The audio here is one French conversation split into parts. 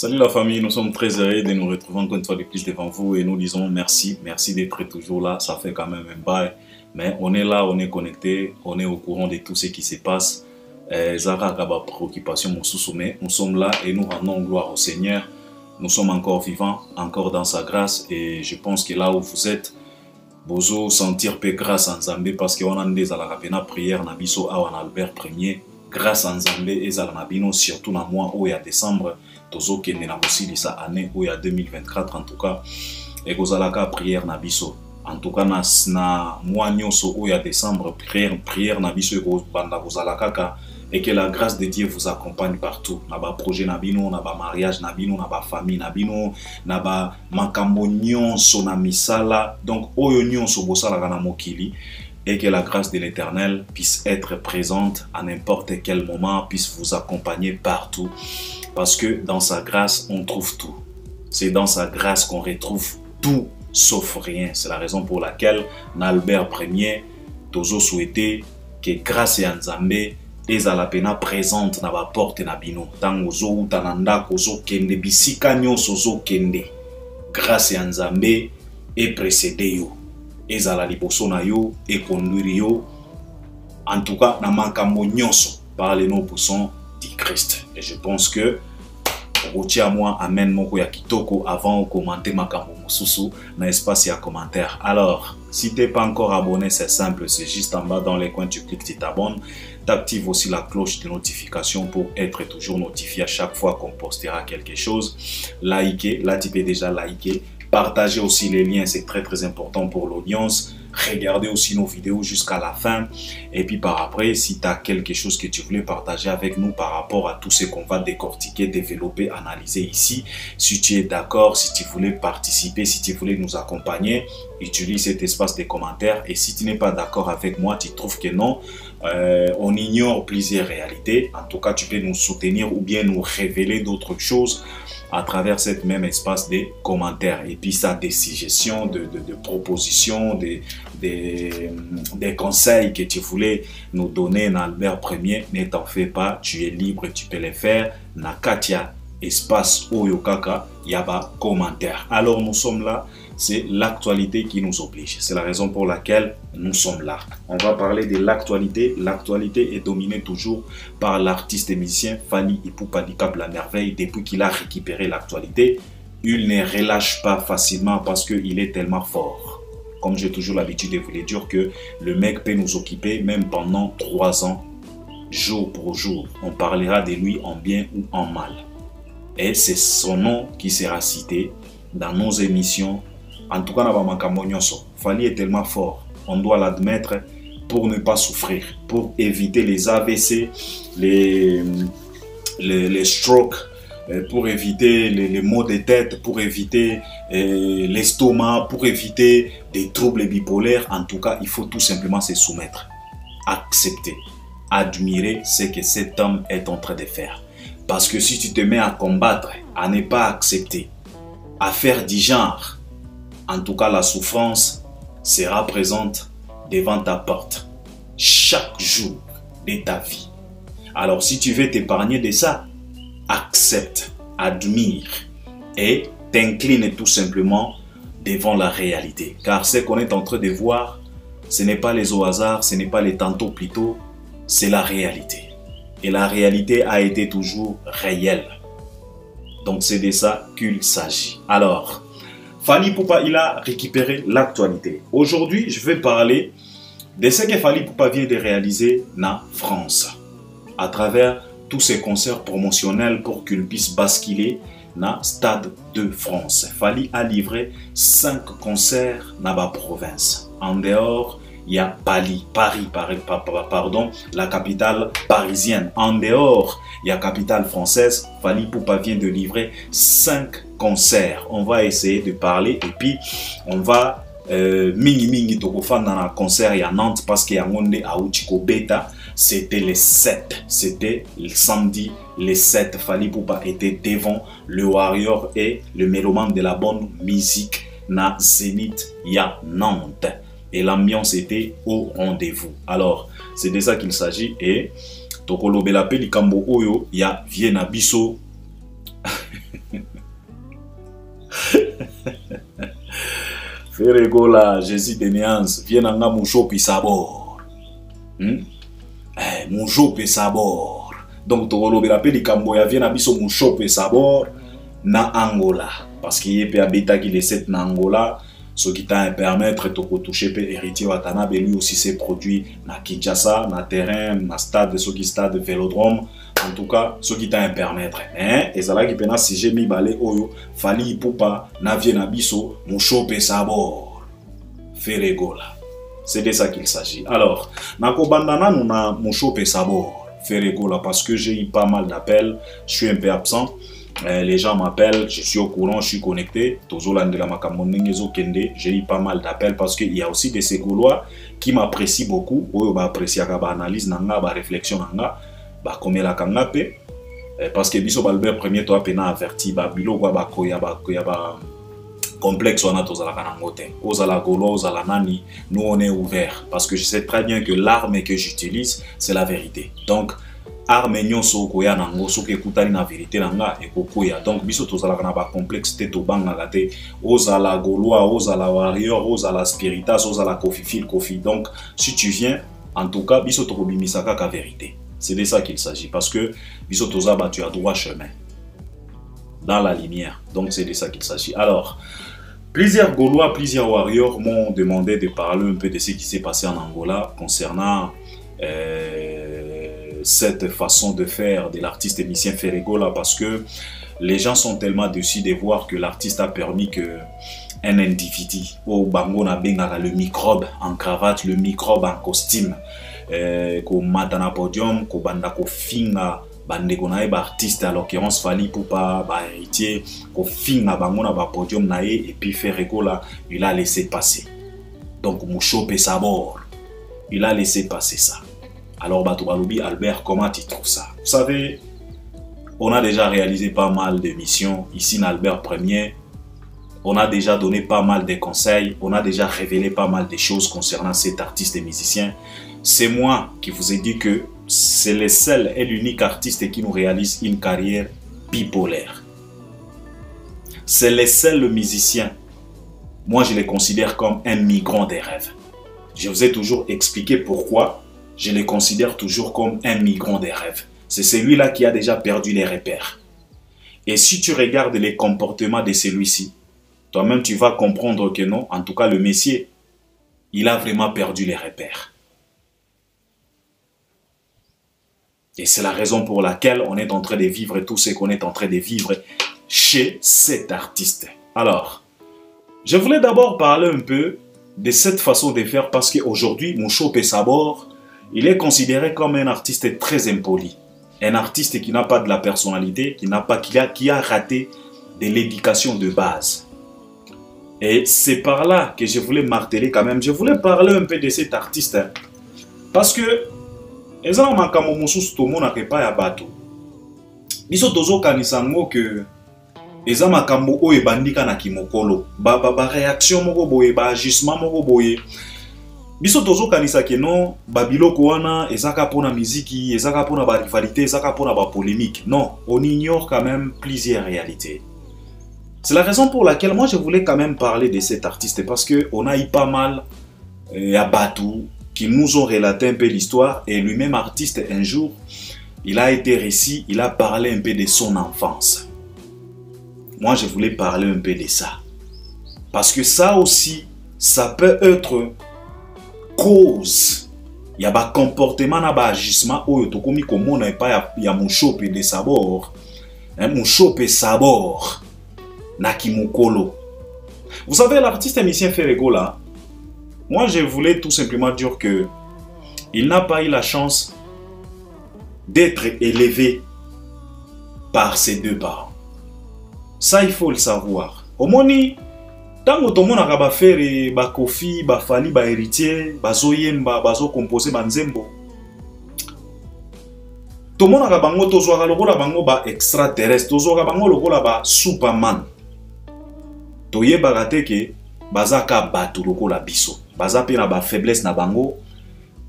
Salut la famille, nous sommes très heureux de nous retrouver encore une fois de plus devant vous et nous disons merci, merci d'être toujours là, ça fait quand même un bail, mais on est là, on est connecté, on est au courant de tout ce qui se passe. Zara Gaba préoccupation mon sous-sommet, nous sommes là et nous rendons gloire au Seigneur, nous sommes encore vivants, encore dans sa grâce et je pense que là où vous êtes, vous sentir peu grâce en Zambé parce qu'on a des alakapena prière nabiso awan Albert Ier, grâce en Zambé et Zalanabino surtout dans mois où il y a décembre. Tozo kende na kosili sa année où il y a 2024 en tout cas et kozalaka prière na biso en tout cas na mois nyonso où il y a décembre prière na biso ko banda kozalaka et que la grâce de Dieu vous accompagne partout na ba projet na bino na ba mariage na bino na ba famille na bino na ba makambo nyonso na misala donc oyo nyonso bosala na mokili et que la grâce de l'Éternel puisse être présente à n'importe quel moment, puisse vous accompagner partout. Parce que dans sa grâce, on trouve tout. C'est dans sa grâce qu'on retrouve tout sauf rien. C'est la raison pour laquelle Albert Ier tozo souhaité que grâce à Nzambe ezalapena présente na ba porte na bino. Tango zo utananda kozo kende bisika nyonso zo kende. Grâce à Nzambe et précédé yo. Ezala liboso na yo et conduire yo. En tout cas, na makambo nyonso par les noms puissants du Christ. Et je pense que à moi amen moko ya kitoko avant de commenter makambo mosusu na espace ya commentaire. Alors, si tu n'es pas encore abonné, c'est simple, c'est juste en bas dans les coins, tu cliques, tu t'abonnes. Tu actives aussi la cloche de notification pour être toujours notifié à chaque fois qu'on postera quelque chose. Likez, là tu peux déjà liker. Partagez aussi les liens, c'est très important pour l'audience. Regardez aussi nos vidéos jusqu'à la fin. Et puis par après, si tu as quelque chose que tu voulais partager avec nous par rapport à tout ce qu'on va décortiquer, développer, analyser ici, si tu es d'accord, si tu voulais participer, si tu voulais nous accompagner, utilise cet espace de commentaires. Et si tu n'es pas d'accord avec moi, tu trouves que non, on ignore plusieurs réalités. En tout cas, tu peux nous soutenir ou bien nous révéler d'autres choses à travers cet même espace de commentaires. Et puis ça, des suggestions, de propositions, des conseils que tu voulais nous donner dans Albert Ier, ne t'en fais pas, tu es libre, tu peux les faire. Na Katia, espace Oyokaka, yaba commentaire. Alors nous sommes là, c'est l'actualité qui nous oblige. C'est la raison pour laquelle nous sommes là. On va parler de l'actualité. L'actualité est dominée toujours par l'artiste et musicien Fally Ipupa Dicap La Merveille. Depuis qu'il a récupéré l'actualité, il ne relâche pas facilement parce qu'il est tellement fort. Comme j'ai toujours l'habitude de vous le dire que le mec peut nous occuper même pendant 3 ans, jour pour jour. On parlera de lui en bien ou en mal. Et c'est son nom qui sera cité dans nos émissions. En tout cas, Fally est tellement fort, on doit l'admettre pour ne pas souffrir, pour éviter les AVC, les strokes, pour éviter les maux de tête, pour éviter l'estomac, pour éviter des troubles bipolaires. En tout cas, il faut tout simplement se soumettre, accepter, admirer ce que cet homme est en train de faire. Parce que si tu te mets à combattre, à ne pas accepter, à faire du genre, en tout cas, la souffrance sera présente devant ta porte chaque jour de ta vie. Alors, si tu veux t'épargner de ça, accepte, admire et t'incline tout simplement devant la réalité. Car ce qu'on est en train de voir, ce n'est pas les au hasard, ce n'est pas les tantôt plutôt, c'est la réalité. Et la réalité a été toujours réelle. Donc, c'est de ça qu'il s'agit. Alors, Fally Ipupa, il a récupéré l'actualité. Aujourd'hui, je vais parler de ce que Fally Ipupa vient de réaliser en France à travers tous ces concerts promotionnels pour qu'il puisse basculer dans le Stade de France. Fally a livré 5 concerts dans la province. En dehors, il y a Paris, la capitale parisienne. En dehors, il y a la capitale française. Fally Ipupa vient de livrer 5 concerts. On va essayer de parler et puis on va mingi tokofan dans un concert à Nantes parce qu'il y a monde à Uchiko Beta. C'était le 7. C'était le samedi le 7. Fally Ipupa était devant le Warrior et le mélomane de la bonne musique na Zénith ya Nantes. Et l'ambiance était au rendez-vous. Alors, c'est de ça qu'il s'agit. Et Tokolo Belape Likambo Oyo, ya Viena Bisso Ferregola, Jésus de Néance, viens nanga mouchopi sabor. Mouchopi sabor. Donc, tu rappelles les Camboya, viens à biso mouchopi sabor na Angola. Parce qu'il y a des habitats qui les na Angola. Ce qui t'a permettre de toucher pe héritier Watanabe, lui aussi ses produits na Kinshasa, na terrain, na stade, ceux qui stade Vélodrome. En tout cas, ce qui t'a permettre. Et ça là qui pena si j'ai mis balé oyo, fali poupa, na vie na biso, mouchope sabor. Ferregola. C'est de ça qu'il s'agit. Alors, nako bandana nous na mouchope sabor. Ferregola parce que j'ai eu pas mal d'appels, je suis un peu absent. Les gens m'appellent, je suis au courant, je suis connecté. J'ai eu pas mal d'appels parce qu'il y a aussi des Ségaulois qui m'apprécient beaucoup. Ils apprécient l'analyse, la réflexion, parce que Biso Albert premier toi pena averti babilo kwa complexe on a tous à la canangote aux à la golo aux à la nani nous on est ouvert parce que je sais très bien que l'arme que j'utilise c'est la vérité. Donc arme nyonso koya nango soki ekutani na vérité nanga ekokoya. Donc biso tozala na ba complexité to banga gate aux à la gaulois aux à la warrior aux à la spiritas aux à la kofi. Donc si tu viens en tout cas biso to bimisaka ka vérité. C'est de ça qu'il s'agit parce que biso tozaba tu as droit chemin dans la lumière. Donc c'est de ça qu'il s'agit. Alors plusieurs Gaulois, plusieurs warriors m'ont demandé de parler un peu de ce qui s'est passé en Angola concernant cette façon de faire de l'artiste émissien Ferregola parce que les gens sont tellement déçus de voir que l'artiste a permis que un individu au bango na benga le microbe en cravate, le microbe en costume, ko matana podium, ko banda ko finga bande konae ba artiste à l'occurrence Fally Ipupa ba héritier ko finga bango na ba podium nae et puis Ferregola il a laissé passer. Donc mouchope sabor, il a laissé passer ça. Alors Batoubaloubi Albert, comment tu trouves ça? Vous savez, on a déjà réalisé pas mal d'émissions ici dans Albert Premier. On a déjà donné pas mal de conseils, on a déjà révélé pas mal de choses concernant cet artiste et musicien. C'est moi qui vous ai dit que c'est le seul et l'unique artiste qui nous réalise une carrière bipolaire. C'est le seul musicien. Moi, je le considère comme un migrant des rêves. Je vous ai toujours expliqué pourquoi je le considère toujours comme un migrant des rêves. C'est celui-là qui a déjà perdu les repères. Et si tu regardes les comportements de celui-ci, toi-même tu vas comprendre que non, en tout cas le Messier, il a vraiment perdu les repères. Et c'est la raison pour laquelle on est en train de vivre tout ce qu'on est en train de vivre chez cet artiste. Alors, je voulais d'abord parler un peu de cette façon de faire parce qu'aujourd'hui, Mouchope Sabor, il est considéré comme un artiste très impoli. Un artiste qui n'a pas de la personnalité, qui a raté de l'éducation de base. Et c'est par là que je voulais marteler quand même. Je voulais parler un peu de cet artiste. Hein, parce que eza makambo mosusu tomona ke pa ya bato. Biso tozo kanisa ngo que eza makambo oyo ebandika na kimokolo. Ba réaction moko boye, ba agissement moko boye. Biso tozo kanisa ke non, babiloko wana ezaka pona miziki, ezaka pona ba rivalité, ezaka pona ba polémique. Non, on ignore quand même plusieurs réalités. C'est la raison pour laquelle moi je voulais quand même parler de cet artiste parce que on a eu pas mal à Batou qui nous ont relaté un peu l'histoire et lui-même artiste un jour, il a été récit, il a parlé un peu de son enfance. Moi je voulais parler un peu de ça. Parce que ça aussi, ça peut être cause. Il y a un comportement, un agissement où il y a mon chope de sabor. Mon chope sabor. Nakimukolo. Vous savez, l'artiste émissien Ferregola, moi je voulais tout simplement dire que il n'a pas eu la chance d'être élevé par ses deux parents. Ça, il faut le savoir. Au moni, tant que tout le monde a fait ba kofi, ba fali, ba héritier, ba zoyemba, ba zo composé, ba nzembo. Tout le monde a bango tozoa lokola bango ba extraterrestre, tozoa bango lokola ba Superman. Toye bagate ke bazaka batu lokola biso. Baza pe na ba faiblesse na bango,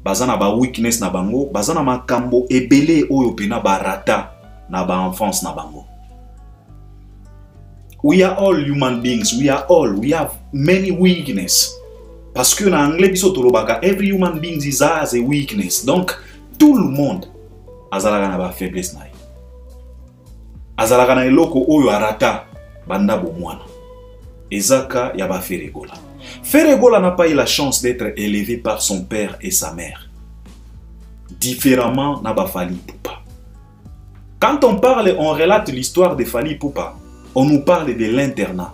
baza na ba weakness na bango, baza na makambo ebele oyo pe na ba rata na ba enfance na bango. We are all human beings. We have many weakness. Parce que dans l'anglais, every human being has a weakness. Donc, tout le monde a une faiblesse. Azalaka na eloko oyo arata banda bomwana. Ezaka ya ba Feregola. Feregola n'a pas eu la chance d'être élevé par son père et sa mère. Différemment na ba Fally Ipupa. Quand on parle, on relate l'histoire de Fally Ipupa, on nous parle de l'internat.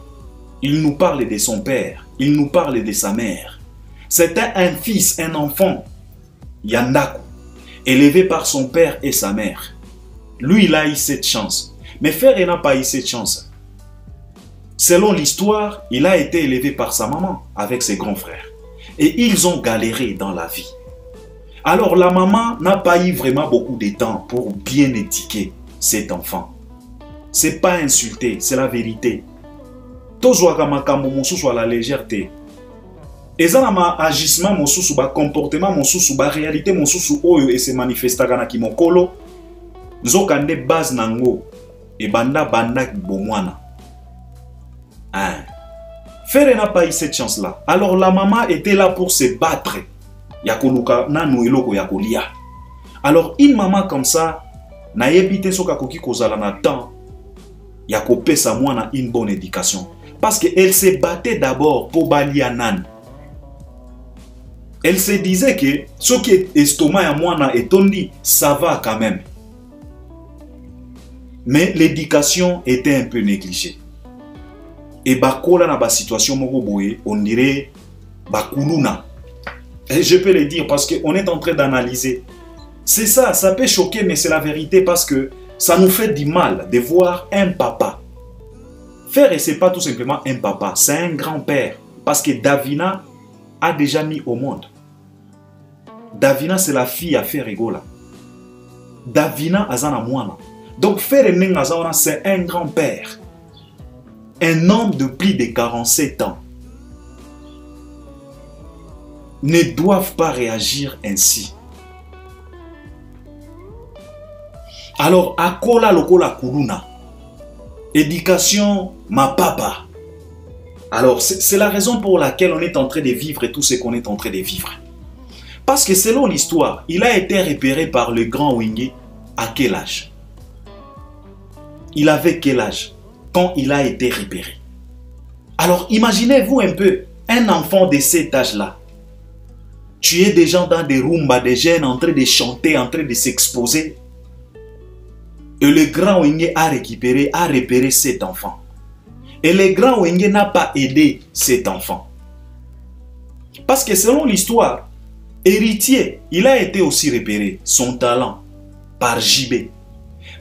Il nous parle de son père. Il nous parle de sa mère. C'était un fils, un enfant, Yandaku, élevé par son père et sa mère. Lui, il a eu cette chance. Mais Ferré n'a pas eu cette chance. Selon l'histoire, il a été élevé par sa maman avec ses grands frères. Et ils ont galéré dans la vie. Alors la maman n'a pas eu vraiment beaucoup de temps pour bien éduquer cet enfant. C'est pas insulter, c'est la vérité. Tozwaka makambo mosusu à la légèreté. Ezana ma agissement mosusu ba comportement mosusu ba réalité mosusu oyo et se manifestaka na kimokolo. Nzoka nde base nango et banda bomwana. Hein. Ferré n'a pas eu cette chance-là. Alors la maman était là pour se battre. Yakoluka nanu eloko yakolia. Alors une maman comme ça na yebite soka koki kozala na temps yakopesa mwana une bonne éducation. Parce qu'elle se battait d'abord pour balia nan. Elle se disait que ce qui est estomac à mwana et tondi, ça va quand même. Mais l'éducation était un peu négligée. Et bakola na ba situation moko boye, on dirait bakuluna. Et je peux le dire parce qu'on est en train d'analyser. C'est ça, ça peut choquer, mais c'est la vérité parce que ça nous fait du mal de voir un papa. Ferré, c'est pas tout simplement un papa, c'est un grand-père. Parce que Davina a déjà mis au monde. Davina, c'est la fille à Feregola. Davina azana mwana. Donc Ferré Nengazana, c'est un grand-père. Un homme de plus de 47 ans. Ne doivent pas réagir ainsi. Alors, akola lokola kuluna. Éducation, ma papa. Alors, c'est la raison pour laquelle on est en train de vivre tout ce qu'on est en train de vivre. Parce que selon l'histoire, il a été repéré par le grand Wenge à quel âge? Il avait quel âge quand il a été repéré? Alors, imaginez-vous un peu, un enfant de cet âge-là. Tu es déjà dans des rumbas, des jeunes en train de chanter, en train de s'exposer. Et le grand Wenge a repéré cet enfant. Et le grand Wenge n'a pas aidé cet enfant. Parce que selon l'histoire, héritier, il a été aussi repéré, son talent, par JB.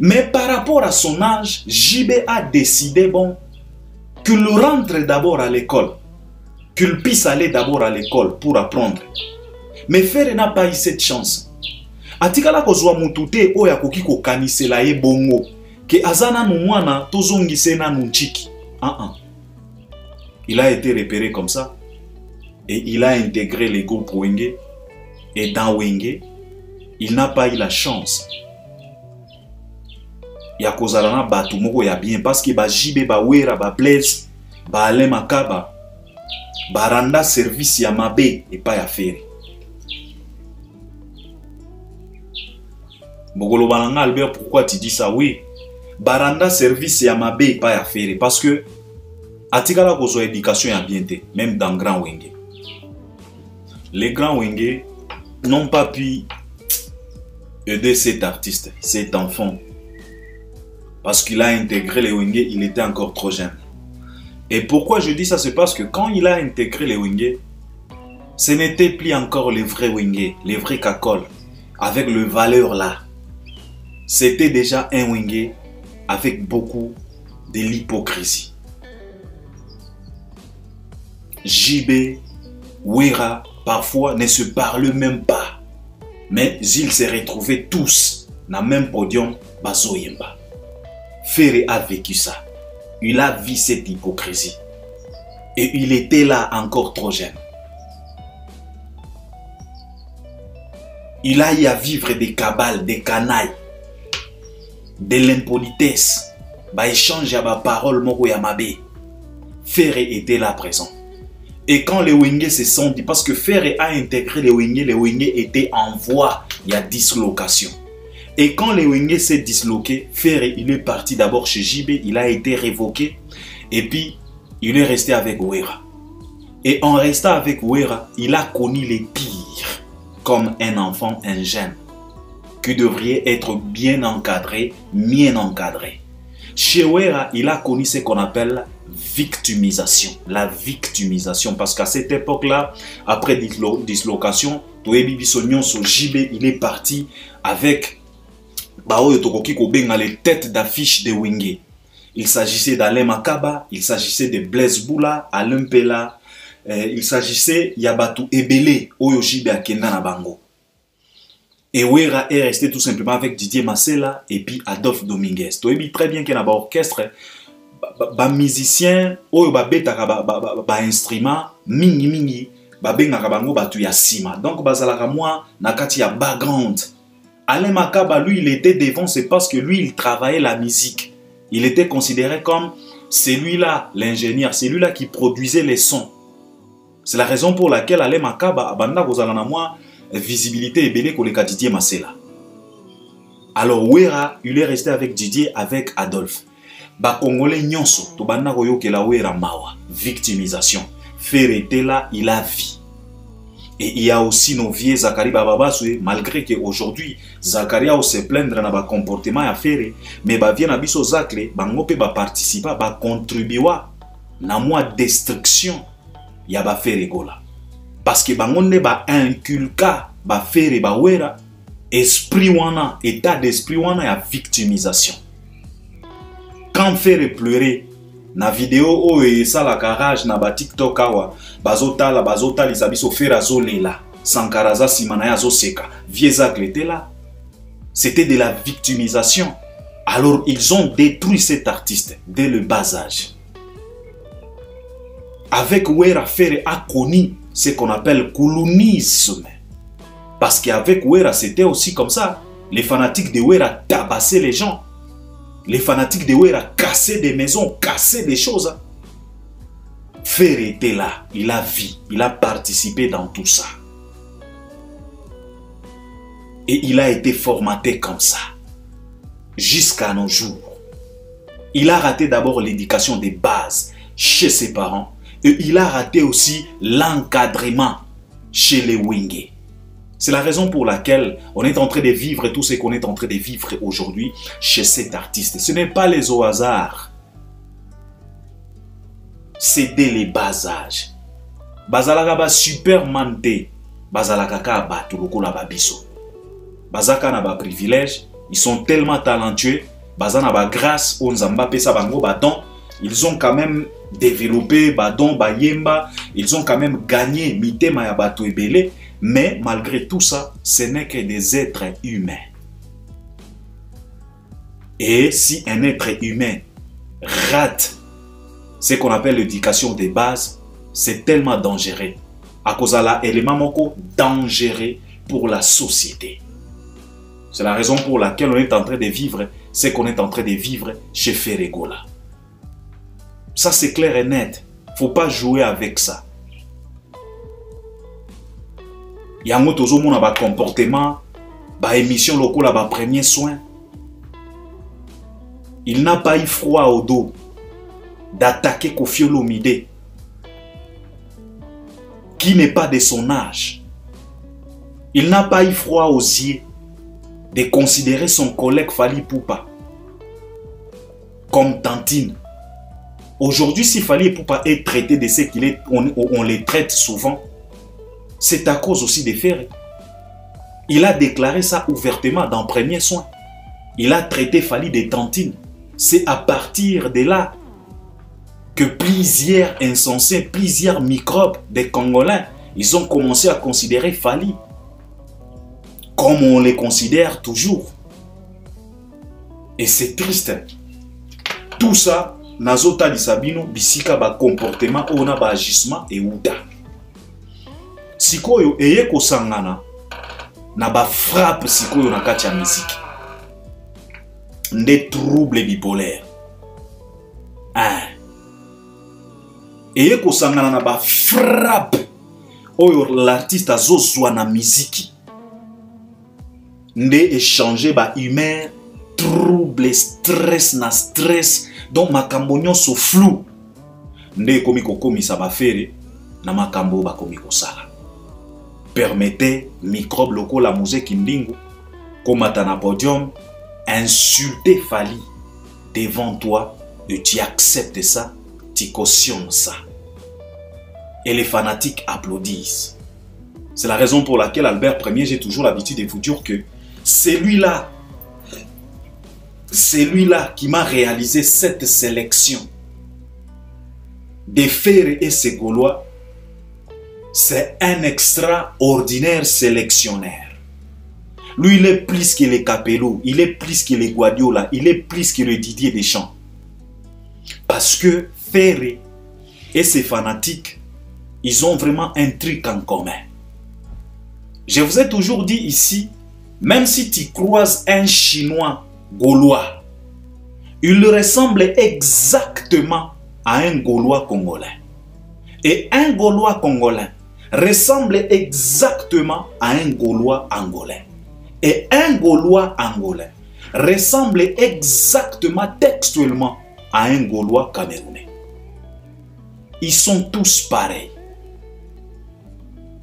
Mais par rapport à son âge, JB a décidé, bon, qu'il rentre d'abord à l'école. Qu'il puisse aller d'abord à l'école pour apprendre. Mais Ferré n'a pas eu cette chance. Atikala kozwa mutute oya koki ko kanisela ye bongo ke azana no mwana tozongise na nunchiki. Il a été repéré comme ça et il a intégré les groupes Wenge et dans Wenge, il n'a pas eu la chance. Ya kozalana batu moko ya bien parce que ba jibe ba wera ba Blaise ba ale makaba ba randa service ya mabe et pas ya Ferré. Bogolo Balanga Albert, pourquoi tu dis ça? Oui, baranda service ya mabe pas à faire parce que atikala kozo éducation ya bien té, même dans grand Wenge. Les grands Wenge n'ont pas pu aider cet artiste, cet enfant, parce qu'il a intégré les Wenge, il était encore trop jeune. Et pourquoi je dis ça? C'est parce que quand il a intégré les Wenge, ce n'était plus encore les vrais Wenge, les vrais Kakol, avec le valeur là. C'était déjà un Wenge avec beaucoup de l'hypocrisie. JB, Wera, parfois ne se parlent même pas. Mais ils se retrouvaient tous dans le même podium, Bazoyemba. Ferré a vécu ça. Il a vu cette hypocrisie. Et il était là encore trop jeune. Il a eu à vivre des cabales, des canailles, de l'impolitesse, ba échange ya ba parole moko ya mabe. Ferré était là présent. Et quand les Wenge se sont dit, parce que Ferré a intégré les Wenge étaient en voie, il y a dislocation. Et quand les Wenge s'est disloqué, Ferré, il est parti d'abord chez JB, il a été révoqué, et puis il est resté avec Ouera. Et en restant avec Ouera, il a connu les pires, comme un enfant ingénu, qui devrait être bien encadré, mieux encadré. Chez Ouera, il a connu ce qu'on appelle victimisation. La victimisation, parce qu'à cette époque-là, après dislocation, JB, il est parti avec les têtes d'affiche de Wenge. Il s'agissait d'Alain Makaba, il s'agissait de Blaise Boula, Alain Pela, il s'agissait Yabatu Ebele, Oyo JB Akenda na bango. Et Ouera est resté tout simplement avec Didier Massela et puis Adolphe Dominguez. Tu sais très bien qu'il y a un orchestre, ba musicien, oyo ba betaka ba instrument, mingi, ba bengaka bango batu ya sima. Donc bazalaka moi na kati ya background. Alain Makaba, lui, il était devant, c'est parce que lui, il travaillait la musique. Il était considéré comme celui-là, l'ingénieur, celui-là qui produisait les sons. C'est la raison pour laquelle Alain Makaba, abanda kozala na moi, visibilité et belé koleka Didier Massela. Alors Ouera, il est resté avec Didier, avec Adolphe. Ba Congolais nyonso, to banda koyokela Ouera mawa, victimisation. Ferré était là, il a vie. Et il y a aussi nos vieux Zakari Bababaswe, malgré qu'aujourd'hui, Zakari a se plaindre dans le comportement à Ferré, mais ba vient à biso Zakle, bango pe ba participer, ba contribuer na moi destruction ya ba Ferré gola. Parce que bango ne ba inculca ba Ferré ba Ouera, esprit wana, état d'esprit wana ya victimisation. Quand Ferré pleurait, na vidéo o e sala garage na ba TikTok awa bazota les abiso Ferré azolela Sankaraza simana ya zoseka Viezak était là. C'était de la victimisation. Alors ils ont détruit cet artiste dès le bas âge. Avec Ouera, Ferré a connu ce qu'on appelle koulounisme. Parce qu'avec Ouera, c'était aussi comme ça. Les fanatiques de Ouera tabassaient les gens. Les fanatiques de Ouera cassaient des maisons, cassaient des choses. Ferré était là, il a vu, il a participé dans tout ça. Et il a été formaté comme ça, jusqu'à nos jours. Il a raté d'abord l'éducation des bases chez ses parents, et il a raté aussi l'encadrement chez les Wenge. C'est la raison pour laquelle on est en train de vivre tout ce qu'on est en train de vivre aujourd'hui chez cet artiste. Ce n'est pas les au hasard. C'est dès les bas âges. Bazalaka ba superman te. Bazalaka ka batu lokola babiso. Bazaka na ba privilège. Ils sont tellement talentueux. Bazana ba grâce au Nzamba pesa bango badon. Ils ont quand même développé badon bayemba. Ils ont quand même gagné mitema ya batu ebele. Mais malgré tout ça, ce n'est que des êtres humains. Et si un être humain rate ce qu'on appelle l'éducation des bases, c'est tellement dangereux. À cause de l'élément moko dangereux pour la société. C'est la raison pour laquelle on est en train de vivre ce qu'on est en train de vivre chez Ferré Gola. Ça c'est clair et net. Il ne faut pas jouer avec ça. Il y a un autre comportement, ba émission locale, ba premier soin. Il n'a pas eu froid au dos d'attaquer Koffi Olomide, qui n'est pas de son âge. Il n'a pas eu froid aux yeux de considérer son collègue Fally Ipupa comme tantine. Aujourd'hui, si Fally Ipupa est traité de ce qu'il est, on les traite souvent. C'est à cause aussi des Ferré. Il a déclaré ça ouvertement dans Premier Soin. Il a traité Fally de tantine. C'est à partir de là que plusieurs insensés, plusieurs microbes des Congolais, ils ont commencé à considérer Fally comme on les considère toujours. Et c'est triste. Tout ça, Nazota Lisabino, Bisika, ba comportement, ona ba agissement et ouda. Sikoyo eye kosangana na ba frappe sikoyo na kati ya musique. Des troubles bipolaires. Et ko sangana na ba frappe oyo l'artiste azozwa na miziki nde échanger ba humeur trouble stress na stress donc makambo nyonso flou nde komi kokomisa ba fere na makambo ba komi kosala permettez microbe loko la musique ndingo komata na podium insulter Fally devant toi et tu acceptes ça, tu cautionnes ça. Et les fanatiques applaudissent. C'est la raison pour laquelle Albert Ier, j'ai toujours l'habitude de vous dire que c'est lui-là qui m'a réalisé cette sélection. Des Ferré et ses Gaulois, c'est un extraordinaire sélectionneur. Lui, il est plus que les Capello, il est plus que les Guardiola, il est plus que le Didier Deschamps. Parce que Ferré et ses fanatiques, ils ont vraiment un truc en commun. Je vous ai toujours dit ici, même si tu croises un Chinois gaulois, il ressemble exactement à un Gaulois congolais. Et un Gaulois congolais ressemble exactement à un Gaulois angolais. Et un Gaulois angolais ressemble exactement textuellement à un Gaulois camerounais. Ils sont tous pareils.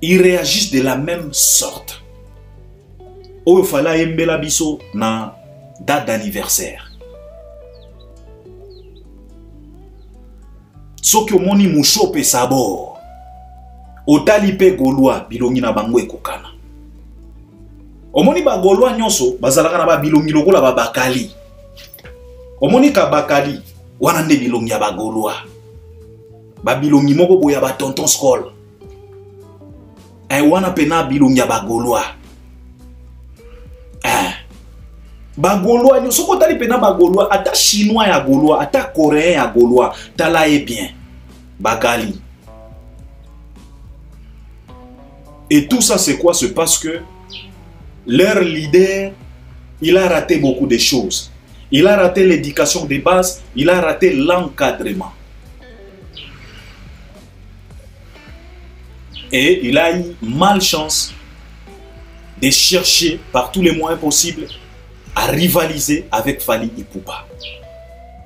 Ils réagissent de la même sorte. Oyo fala yembela biso na date d'anniversaire. Soki omoni mushope sabor. Otali pe Gaulois bilongi na bango ekokana. Omoni ba Gaulois nyonso bazalaka na ba bilongi lokola ba bakali. Omoni ka bakali wana nde bilongi ya ba Gaulois. Ba bilongi moko boya ba tonton Skol. Wana pena bilongi ya ba Gaulois. Ba Gaulois nyonso ko tali pena ba Gaulois ata chinois ya Gaulois ata coréen ya Gaulois tala e bien. Bakali. Et tout ça c'est quoi? C'est parce que leur leader, il a raté beaucoup de choses. Il a raté l'éducation de base, il a raté l'encadrement. Et il a eu malchance de chercher par tous les moyens possibles à rivaliser avec Fally Ipupa.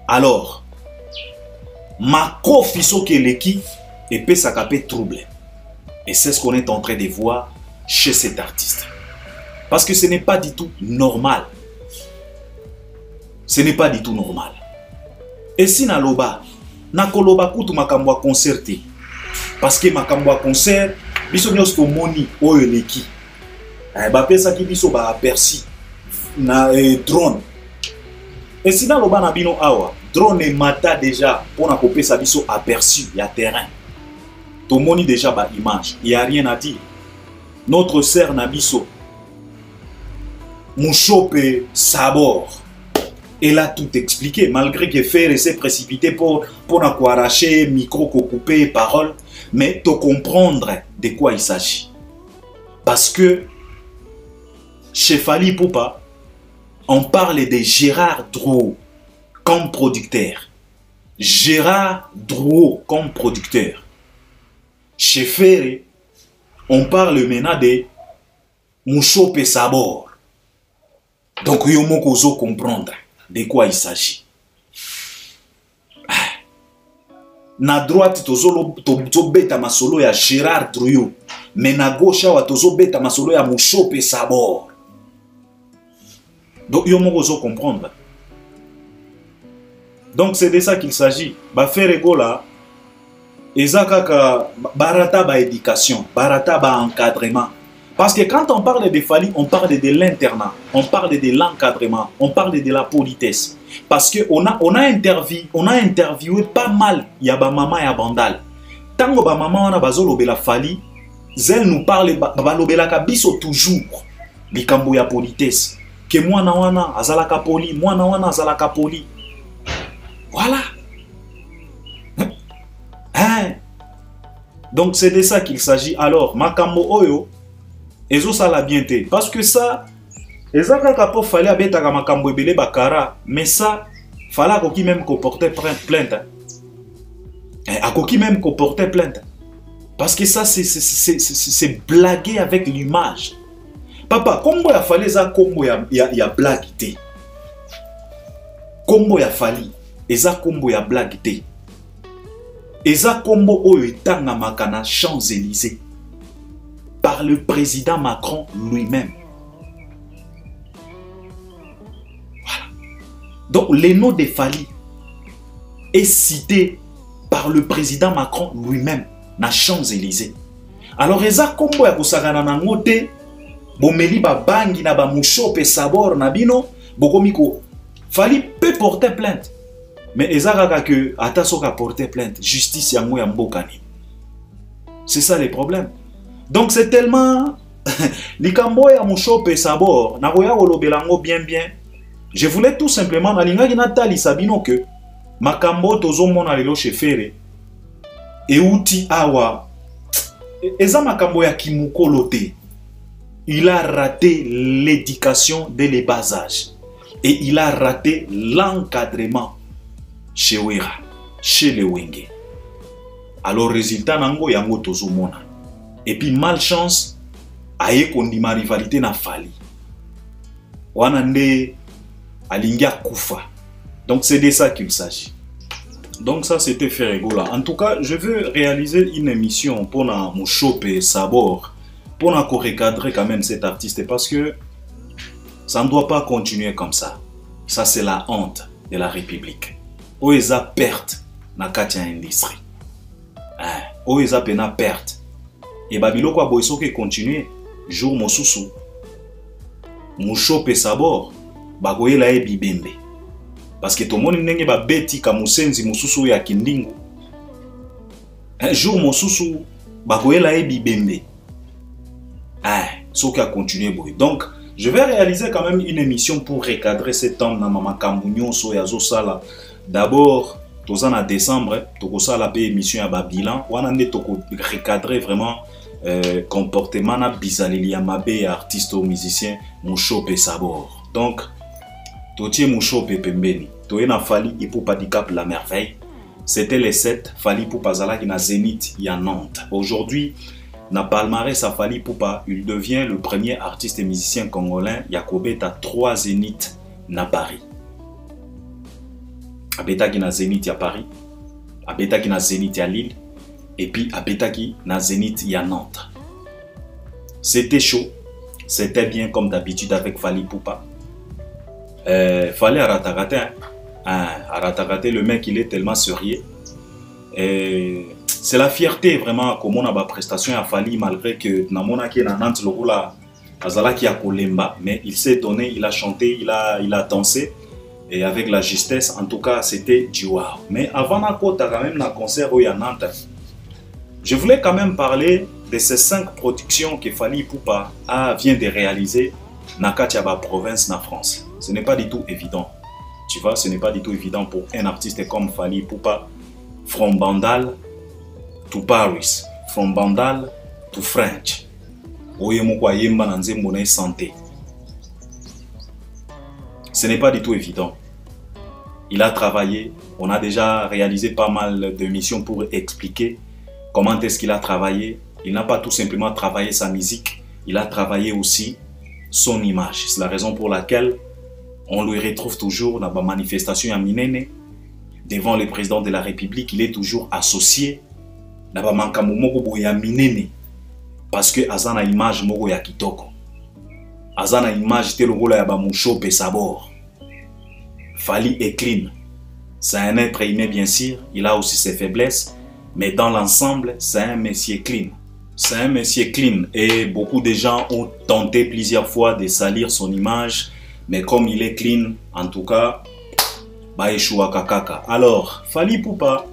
Alors, ma confiso que l'équipe et peut s'accaper trouble. Et c'est ce qu'on est en train de voir chez cet artiste. Parce que ce n'est pas du tout normal. Ce n'est pas du tout normal. Et si na loba, na koloba kutu makambo a concerté. Parce que makambo a concert, biso nyos ko moni oyo leki. Ba pesa ki biso ba aperci na drone. Et si na loba na bino awa, drone e mata déjà pour na kopesa biso aperçu ya terrain. To moni déjà ba image, il y a rien à dire. Notre sœur Nabiso Mushope Sabor. Elle a tout expliqué, malgré que Ferré s'est précipité pour arracher micro, couper parole, mais de comprendre de quoi il s'agit. Parce que chez Fally Ipupa, on parle de Gérard Drouot comme producteur. Gérard Drouot comme producteur. Chez Ferré, on parle maintenant de Mushope Sabor. Donc, il faut comprendre de quoi il s'agit. Na droite, tozo beta masolo ya Gérard Drouot. Mais na gauche, tozo beta masolo ya Mushope Sabor. Donc, il faut comprendre. Donc, c'est de ça qu'il s'agit. Ba Ferré Gola, ezakaka barata ba éducation, barata ba encadrement. Parce que quand on parle de Fally, on parle de l'internat, on parle de l'encadrement, on parle de la politesse. Parce qu'on a interviewé pas mal Yaba Mama et Bandal. Tango ba Mama wana bazolobela Fally, Zel nous parle balobela kabiso toujours likambo ya politesse. Que mwana wana azalaka poli, mwana wana azalaka poli. Voilà. Hein? Donc c'est de ça qu'il s'agit. Alors, makambo oyo ezo sala bien te. Parce que ça, ezaka kapo fallait abetaka makambo ebele bakara, mais ça, fallait qu'on même comporter plainte. À Koki même qu'on portait plainte. Parce que ça, c'est blaguer avec l'image. Papa, comment il a fallu ça, comment il y a blagué? Comment il a fallu? Et ça, comment il y a blagué? Et ça, comment il y a makana Champs-Élysées par le président Macron lui-même. Voilà. Donc, le nom de Fally est cité par le président Macron lui-même na Champs-Élysées. Alors, eza kombo ya kusagana na ngote, bomeli ba bangi na ba mushope sabor na bino, bokomiko. Fally peut porter plainte. Mais eza kaka que ata soka porter plainte, justice yango ya mbokani. C'est ça le problème. Donc c'est tellement likambo ya mushope sabor, na koya kolobelango bien. Je voulais tout simplement na linga ki natali sabino que makambo tozomona lelo chefere et outi awa eza makambo ya kimukolo te. Il a raté l'éducation dès le bas âge et il a raté l'encadrement chez Wera, chez les Wenge. Alors résultat nango yango tozomona. Et puis malchance aye kondima rivalité na Fally. Wana nde alingia kufa. Donc c'est de ça qu'il s'agit. Donc ça c'était Ferregola. En tout cas, je veux réaliser une émission pour na Mushope Sabor, pour na recadrer quand même cet artiste parce que ça ne doit pas continuer comme ça. Ça c'est la honte de la République. Oeza perte na katia industrie. Oeza pena perte. Et babiloko a boiso que continuer jour mosusu. Mushope Sabor bagoye la bibembe. Parce que tout le monde n'est pas bêti comme musenzi mususu ya kindingu. Un jour mosusu bagoye la bibembe. Ce qui a continué boy. Donc je vais réaliser quand même une émission pour recadrer cet homme dans mama kambunyo so ya zo sala. D'abord tous en décembre toko sala pe émission ya babilan wana nde toko recadrer vraiment comportement na bizaleli ya mabe artiste ou musicien Mushope Sabor. Donc Totie Mushope pembeni toye na Fally Ipupa Dicap la merveille. C'était les 7 Fally Ipupa zala qui na Zénith ya Nantes. Aujourd'hui na palmarès à Fally Ipupa, il devient le premier artiste et musicien congolais Yakobet à 3 Zénith na Paris. Abetaki na Zénith ya Paris, abetaki na Zénith ya Lille, et puis abetaki na Zénith ya Nantes. C'était chaud, c'était bien comme d'habitude avec Fally Ipupa. Fallait ratarate, ratarate, le mec il est tellement sérieux. C'est la fierté vraiment comme on a ma prestation à Fally malgré que namona qui na Nantes le roula azala qui a kolemba, mais il s'est donné, il a chanté, il a dansé. Et avec la justesse, en tout cas, c'était du wow. Mais avant d'être quand même dans le concert au Nantes, je voulais quand même parler de ces 5 productions que Fally Ipupa vient de réaliser dans la province de France. Ce n'est pas du tout évident. Tu vois, ce n'est pas du tout évident pour un artiste comme Fally Ipupa, from Bandal to Paris, from Bandal to French. Santé. Ce n'est pas du tout évident. Il a travaillé, on a déjà réalisé pas mal de missions pour expliquer comment est-ce qu'il a travaillé. Il n'a pas tout simplement travaillé sa musique, il a travaillé aussi son image. C'est la raison pour laquelle on le retrouve toujours dans la manifestation à Minene, devant le président de la République. Il est toujours associé dans la manifestation à Minene parce que Azana image moko ya kitoko. Azana image te lokola ya ba Mushope Sabor. Fally est clean. C'est un être aimé bien sûr, il a aussi ses faiblesses, mais dans l'ensemble, c'est un monsieur clean. C'est un monsieur clean et beaucoup de gens ont tenté plusieurs fois de salir son image, mais comme il est clean, en tout cas, ba échoua kakaka. Alors, Fally Ipupa,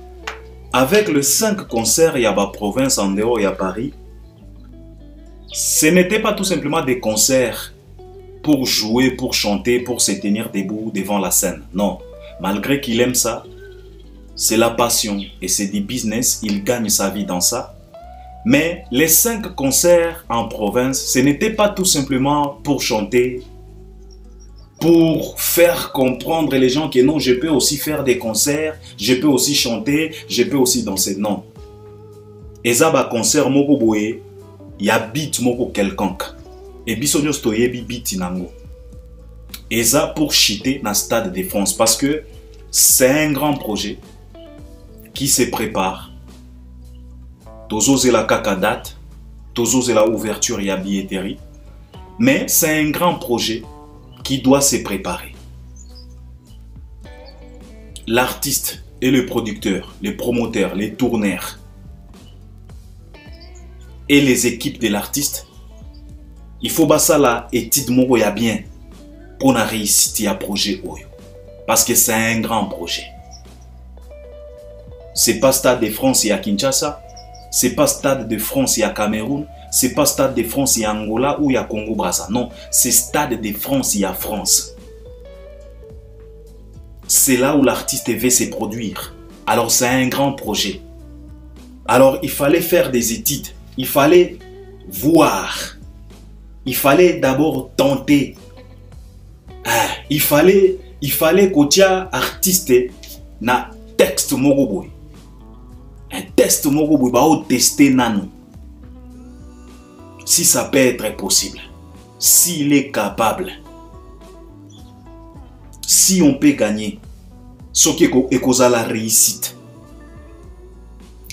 avec le 5 concerts y a ba province en dehors y a Paris, ce n'était pas tout simplement des concerts pour jouer, pour chanter, pour se tenir debout devant la scène. Non, malgré qu'il aime ça, c'est la passion et c'est du business, il gagne sa vie dans ça. Mais les 5 concerts en province, ce n'était pas tout simplement pour chanter pour faire comprendre les gens que non, je peux aussi faire des concerts, je peux aussi chanter, je peux aussi danser. Non. Et ça, bah, concert, moko boye, il y a beat moko quelconque. Et bisogno stoyebi beat inango. Et ça pour chiter dans le Stade de France. Parce que c'est un grand projet qui se prépare. Tozo c'est la caca date. Tozo c'est la ouverture et la billetterie. Mais c'est un grand projet qui doit se préparer. L'artiste et le producteur, les promoteurs, les tourneurs et les équipes de l'artiste, il faut que ça la étude moko ya bien pour la réussite à projet oyo. Parce que c'est un grand projet. C'est pas Stade de France et à Kinshasa, c'est pas Stade de France et à Cameroun, c'est pas Stade de France et à Angola ou à Congo-Brazza. Non, c'est Stade de France et à France. C'est là où l'artiste veut se produire. Alors c'est un grand projet. Alors il fallait faire des études, il fallait voir, il fallait d'abord tenter. Il fallait que tu aies artiste na texte mogoboy. Un texte mogoboy ba o tester nano. Si ça peut être possible, s'il est capable, si on peut gagner, ce qui est la réussite.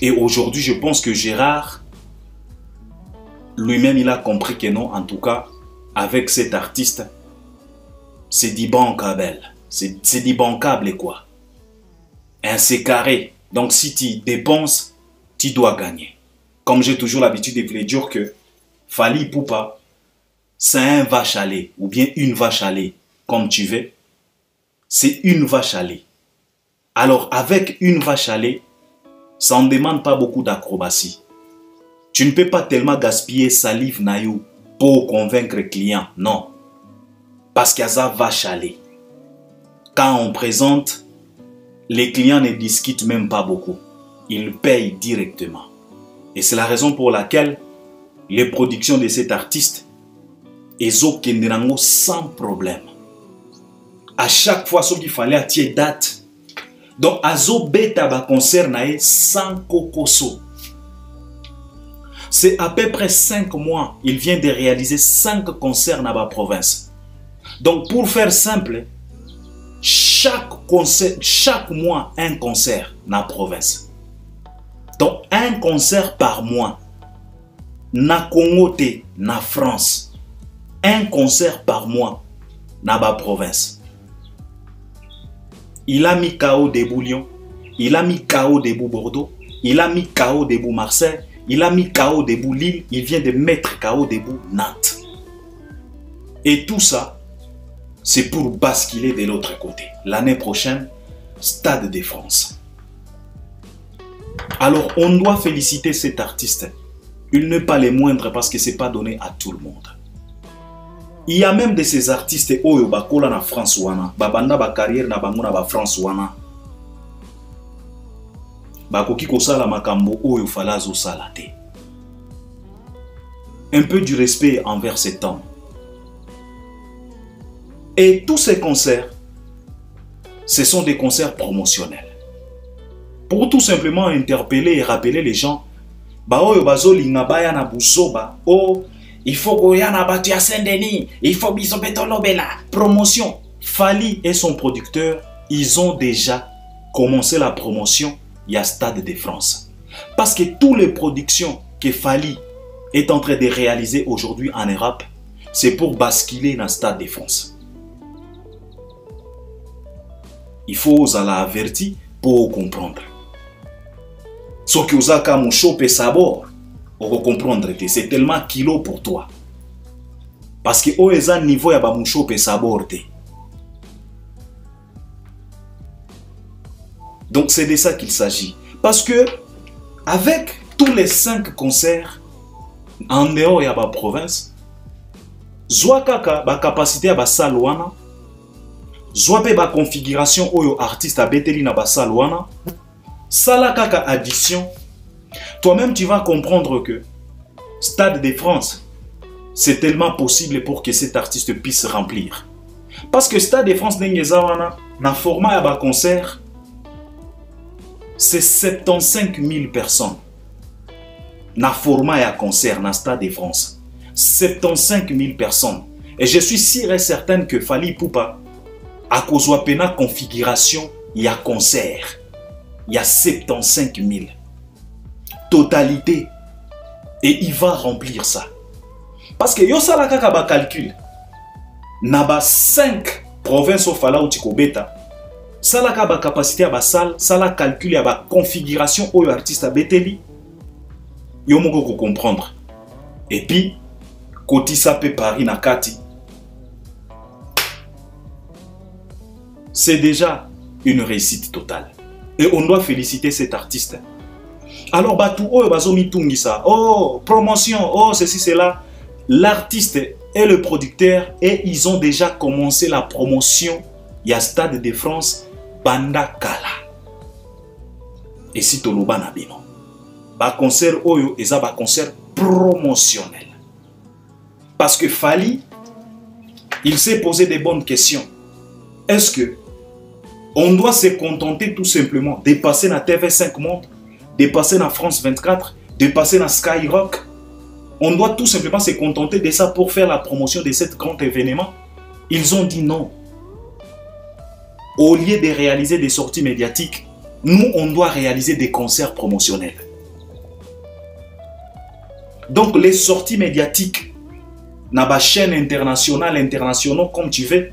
Et aujourd'hui, je pense que Gérard, lui-même, il a compris que non, en tout cas, avec cet artiste, c'est du bancable. C'est du bancable quoi. C'est carré. Donc si tu dépenses, tu dois gagner. Comme j'ai toujours l'habitude de vous le dire que Fally Ipupa, c'est un vache à lait, ou bien une vache à lait, comme tu veux. C'est une vache à lait. Alors avec une vache à lait, ça ne demande pas beaucoup d'acrobatie. Tu ne peux pas tellement gaspiller salive naïou pour convaincre le client, non. Parce qu'il y a ça vache à lait. Quand on présente, les clients ne discutent même pas beaucoup. Ils payent directement. Et c'est la raison pour laquelle les productions de cet artiste, ils ont sans problème. À chaque fois, ce qu'il fallait attirer date. Donc, azo beta ba concert nae sans kokoso. C'est à peu près 5 mois. Il vient de réaliser 5 concerts dans la province. Donc, pour faire simple, chaque mois, un concert dans la province. Donc, un concert par mois. Na Congo, na France. Un concert par mois dans la province. Il a mis KO debout Lyon. Il a mis KO debout Bordeaux. Il a mis KO debout Marseille. Il a mis KO debout Lille. Il vient de mettre KO debout Nantes. Et tout ça, c'est pour basculer de l'autre côté. L'année prochaine, Stade de France. Alors, on doit féliciter cet artiste. Il n'est pas le moindre parce que ce n'est pas donné à tout le monde. Il y a même de ces artistes oyo bakola na France wana, babanda ba carrière na bango na ba France wana. Bakoki kosala makambo oyo falazo salate. Un peu du respect envers cet homme. Et tous ces concerts, ce sont des concerts promotionnels. Pour tout simplement interpeller et rappeler les gens, ba oyo bazolinga baya na busoba, oh, il faut que Yana Batu à Saint-Denis, il faut que Lobela. Promotion. Fally et son producteur, ils ont déjà commencé la promotion. Il y a Stade de France. Parce que toutes les productions que Fally est en train de réaliser aujourd'hui en Europe, c'est pour basculer dans Stade de France. Il faut vous avertir pour comprendre. Ce que vous avez comme choper sabord. On va comprendre que c'est tellement kilo pour toi. Parce que au niveau ya ba moucho pe saborde. Donc c'est de ça qu'il s'agit. Parce que avec tous les 5 concerts en dehors ya ba province, zwa kaka ba capacité ya ba salwana, zwa pe ba configuration oyo artiste a beteli na ba salwana, sala kaka addition. Toi-même, tu vas comprendre que Stade de France, c'est tellement possible pour que cet artiste puisse remplir. Parce que Stade de France Nengezawana, na format à bas concert, c'est 75 000 personnes. Na format à concert, na Stade de France. 75 000 personnes. Et je suis sûr et certain que Fally Ipupa, à cause de la configuration, il y a concert. Il y a 75 000. Totalité. Et il va remplir ça. Parce que yo sala kaka ba calcul. Naba 5 provinces au fala ou tikobeta. Sala kaka ba capacité à ba salle, sala calcul à ba configuration au artiste à beteli. Yo moko ko comprendre. Et puis kotisa pe Paris na kati. C'est déjà une réussite totale. Et on doit féliciter cet artiste. Alors, Batou, oh, bazomi tungisa, oh, promotion, oh, ceci, cela. L'artiste et le producteur, et ils ont déjà commencé la promotion. Il y a Stade de France, Banda Kala. Et si Toloba Nabino. Ba concert, oyo, et ça, ba concert promotionnel. Parce que Fally, il s'est posé des bonnes questions. Est-ce que on doit se contenter tout simplement de passer dans TV5 Monde, de passer dans France 24, de passer dans Skyrock? On doit tout simplement se contenter de ça pour faire la promotion de cet grand événement? Ils ont dit non. Au lieu de réaliser des sorties médiatiques, nous, on doit réaliser des concerts promotionnels. Donc, les sorties médiatiques, dans la chaîne internationale, comme tu veux,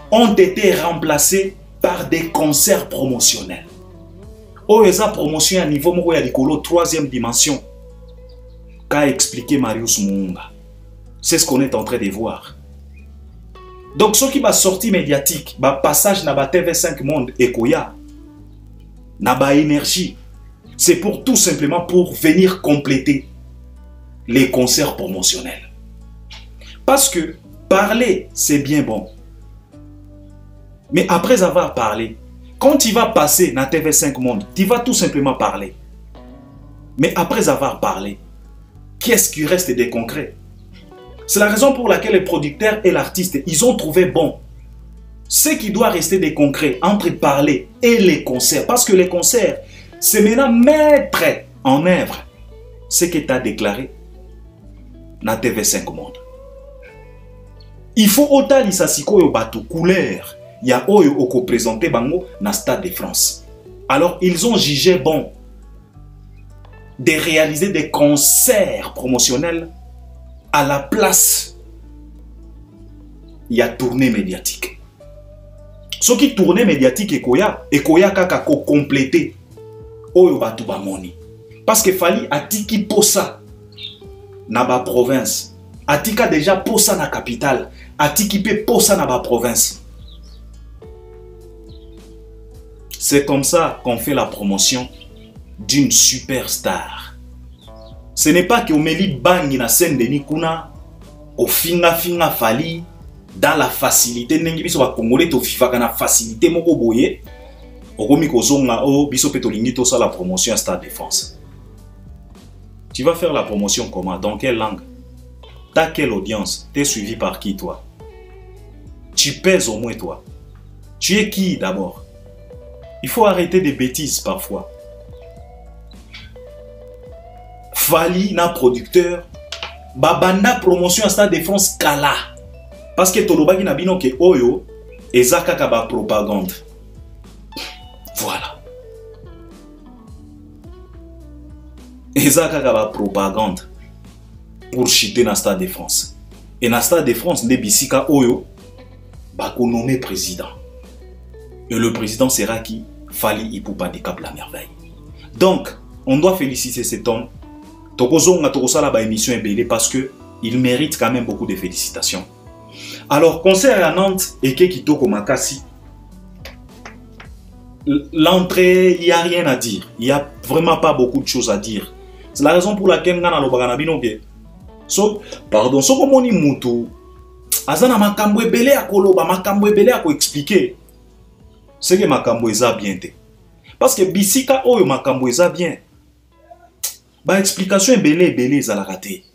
ont été remplacées par des concerts promotionnels. Oh, esa promotion à niveau moko ya likolo, troisième dimension. Qu'a expliqué Marius Muunga. C'est ce qu'on est en train de voir. Donc, ce qui va sortir médiatique, va passage na ba TV5 Monde et Koya, na ba énergie, c'est pour tout simplement pour venir compléter les concerts promotionnels. Parce que parler, c'est bien bon. Mais après avoir parlé, quand tu vas passer dans TV5 Monde, tu vas tout simplement parler. Mais après avoir parlé, qu'est-ce qui reste de concret? C'est la raison pour laquelle les producteurs et l'artiste, ils ont trouvé bon ce qui doit rester de concret entre parler et les concerts. Parce que les concerts, c'est maintenant mettre en œuvre ce que tu as déclaré dans TV5 Monde. Il faut autant l'issasiko yo bateau couleur. Il y a oyo oko présenté bango na Stade de France. Alors ils ont jugé bon de réaliser des concerts promotionnels à la place. Il y a tournée médiatique. Ce qui tournée médiatique et koya kaka ko compléter oyo batu bamoni. Parce que Fally atiki posa na ba province. Atika déjà posa na capitale. Atiki pe posa na ba province. C'est comme ça qu'on fait la promotion d'une superstar. Ce n'est pas que Omeli Bangi na scène de Nikuna, au finga Fally, dans la facilité, n'engi biso ba Congolais to fifaka na facilité moko boye, okomi kozonga o biso pe tolingi to ça la promotion à Stade de France. Tu vas faire la promotion comment? Dans quelle langue? T'as quelle audience? T'es suivi par qui toi? Tu pèses au moins toi. Tu es qui d'abord? Il faut arrêter des bêtises parfois. Fally na producteur, babanda promotion à Stade de France kala. Parce que tolobaki na bino ke oyo ezaka ka ba propagande. Voilà. Ezaka ka ba propagande pour chiter na Stade de France. Et na Stade de France nde bisika oyo bako nommé président. Et le président sera qui? Fally Ipupa de Cap la Merveille. Donc, on doit féliciter cet homme. Tokozonga tokosala ba émission ebele parce que il mérite quand même beaucoup de félicitations. Alors, concert à Nantes et Kitoko Makassi. L'entrée, il n'y a rien à dire. Il n'y a vraiment pas beaucoup de choses à dire. C'est la raison pour laquelle on a le baganabino que pardon, so comme on y mutu azana makambo ebele akoloba makambo ebele ako expliquer. C'est que makambo eza bien te. Parce que bisika oyo makambo eza bien. Ba explication ebele ezala raté.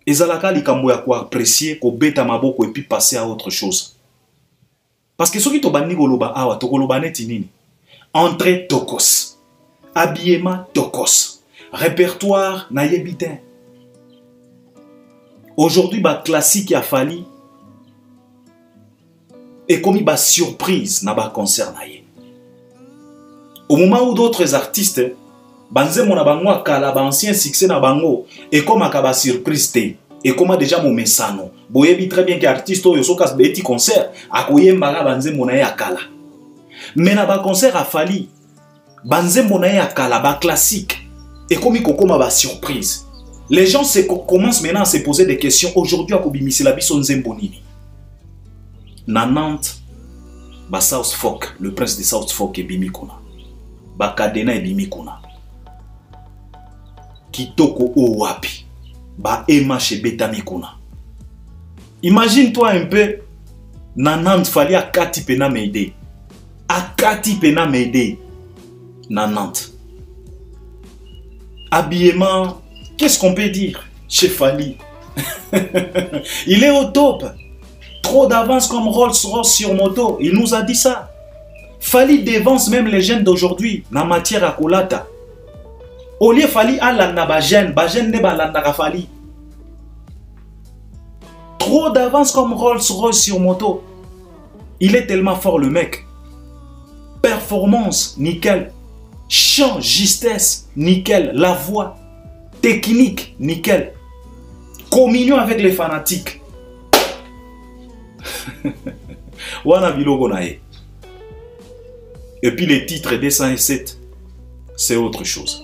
ezalaka likambo ya apprécier ko beta maboko et puis passer à autre chose. Parce que soki to bandi koloba awa to koloba neti nini? Entrée tokos, habillement tokos, répertoire na yebite. Aujourd'hui ba classique ya Fally et comme ba surprise na ba concert na ye. Au moment où d'autres artistes banze mona bango akala ba ancien succès na bango et comme akaba surprise te et comme déjà mon mesano boyebi très bien que artiste oyo soka beti concert akoyemba banze mona ye akala mais na ba concert a Fally banze mona ye akala ba classique et comme kokoma ba surprise les gens commencent maintenant à se poser des questions aujourd'hui à kobimisi la biso nzembo nini na Nantes ba South Folk le prince de South Folk ebimi kuna ba Kadena ebimi kuna kitoko o wapi ba ema chez betami kuna. Imagine-toi un peu Nantes Fally a kati pena meide a kati pena meide na Nantes. Habillement, qu'est-ce qu'on peut dire chez Fally? Il est au top. Trop d'avance comme Rolls-Royce sur moto. Il nous a dit ça. Fally dévance même les jeunes d'aujourd'hui na matière à kolata. Au lieu Fally alanda ba jeune ne balanda ka Fally. Trop d'avance comme Rolls-Royce sur moto. Il est tellement fort le mec. Performance, nickel. Chant, justesse, nickel. La voix, technique, nickel. Communion avec les fanatiques. Wana biloko na ye. Et puis les titres des 107, c'est autre chose.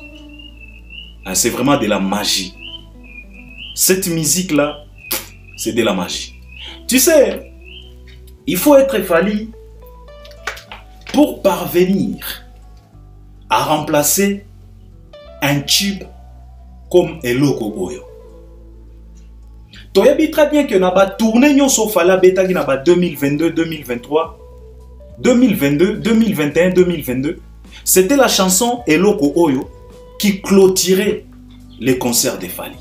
C'est vraiment de la magie. Cette musique-là, c'est de la magie. Tu sais, il faut être Fally pour parvenir à remplacer un tube comme Eloko Oyo. Tu sais très bien que naba tourné nyonso Fally betaki naba 2022, 2023, 2022, 2021, 2022. C'était la chanson Eloko Oyo qui clôturait les concerts de Fally.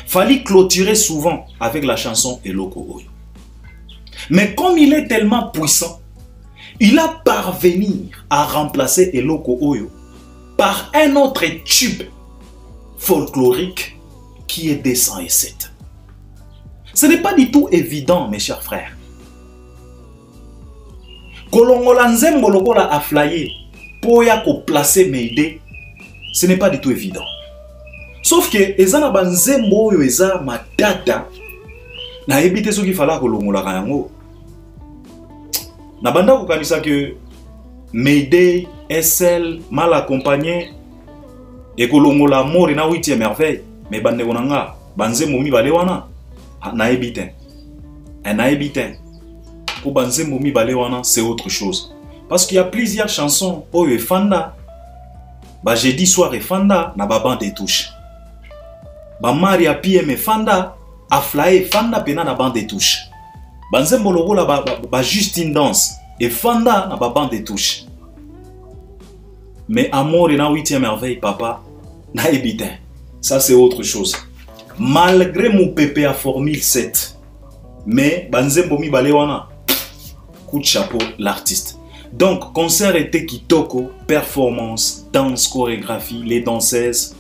Fally clôturait souvent avec la chanson Eloko Oyo. Mais comme il est tellement puissant, il a parvenu à remplacer Eloko Oyo par un autre tube folklorique qui est des 107. Ce n'est pas du tout évident, mes chers frères. Kolongola nzembo lokola a flyé pour ya ko placer Meide, ce n'est pas du tout évident. Sauf que ezana banzembo oyo eza matata na ebite soki fala kolongola yango. Na banda ko kanisa que Meide SL mal accompagné et kolongola mort na 8e merveille, mais bande konanga banzembo mi bale wana na ebite. Na ebite. Pour banzembo mi bale wana c'est autre chose. Parce qu'il y a plusieurs chansons oyo e fanda ba jeudi soir e fanda na ba bande de touche. Ba Maria PM fanda a fly fanda pena na bande de touche. Banzembo lokola ba Justine Danse et fanda na ba bande de touche. Mais amour et na 8e merveille papa na ebite. Ça c'est autre chose. Malgré mon pépé à formule 7, mais banzembo mi bale wana coup de chapeau l'artiste. Donc, concert était kitoko, performance, danse, chorégraphie, les danseuses,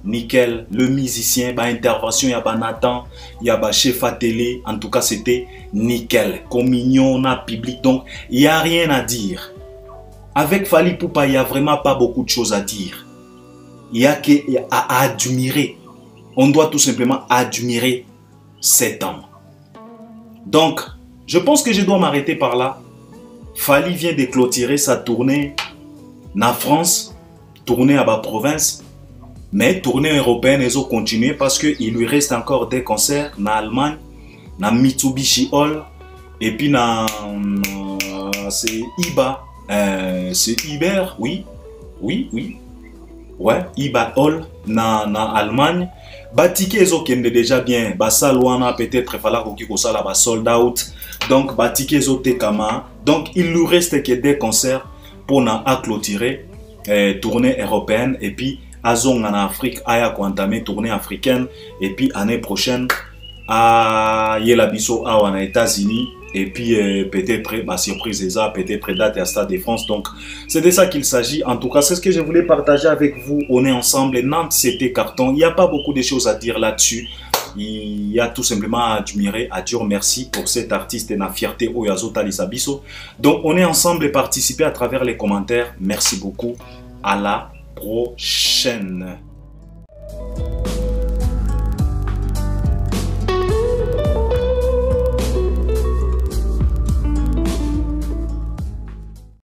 nickel, le musicien, bah, intervention, il y a bah, Nathan, il y a bah, chef à télé, en tout cas c'était nickel, communion, on a public, donc il n'y a rien à dire. Avec Fally Ipupa, il n'y a vraiment pas beaucoup de choses à dire. Il y a à admirer. On doit tout simplement admirer cet homme. Donc, je pense que je dois m'arrêter par là. Fally vient de clôturer sa tournée en France, tournée à la province, mais tournée européenne, ils ont continué parce qu'il lui reste encore des concerts en Allemagne, dans Mitsubishi Hall, et puis c'est Iba, c'est Iber, oui, ouais, Iba Hall, en Allemagne. Batike ils ont déjà bien, Basalouana peut-être fallait qu'on ça là, sold out. Donc, Batike Zotekama. Donc, il nous reste que des concerts pour clôturer tournée européenne. Et puis, Azong en Afrique, Aya entamé tournée africaine. Et puis, année prochaine, à Yelabiso à aux États-Unis. Et puis peut-être ma surprise est ça, peut-être date à Stade de France. Donc c'est de ça qu'il s'agit. En tout cas, c'est ce que je voulais partager avec vous. On est ensemble. Nantes, c'était carton. Il n'y a pas beaucoup de choses à dire là-dessus. Il y a tout simplement à admirer, à dire merci pour cet artiste et la fierté Oyazo Talisabiso. Donc on est ensemble et participer à travers les commentaires. Merci beaucoup. À la prochaine.